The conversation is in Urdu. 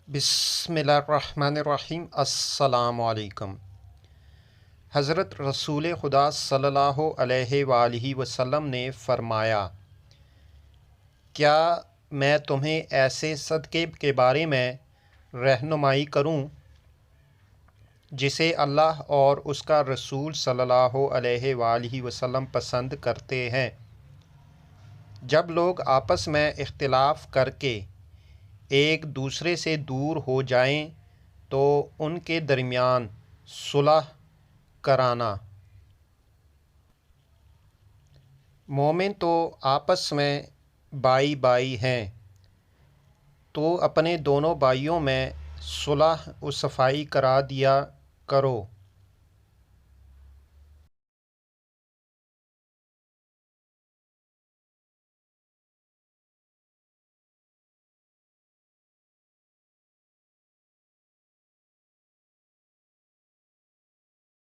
بسم اللہ الرحمن الرحیم۔ السلام علیکم۔ حضرت رسول خدا صلی اللہ علیہ وآلہ وسلم نے فرمایا، کیا میں تمہیں ایسے صدقے کے بارے میں رہنمائی کروں جسے اللہ اور اس کا رسول صلی اللہ علیہ وآلہ وسلم پسند کرتے ہیں؟ جب لوگ آپس میں اختلاف کر کے ایک دوسرے سے دور ہو جائیں تو ان کے درمیان صلح کرانا۔ مومن تو آپس میں بائی بائی ہیں، تو اپنے دونوں بھائیوں میں صلح و صفائی کرا دیا کرو۔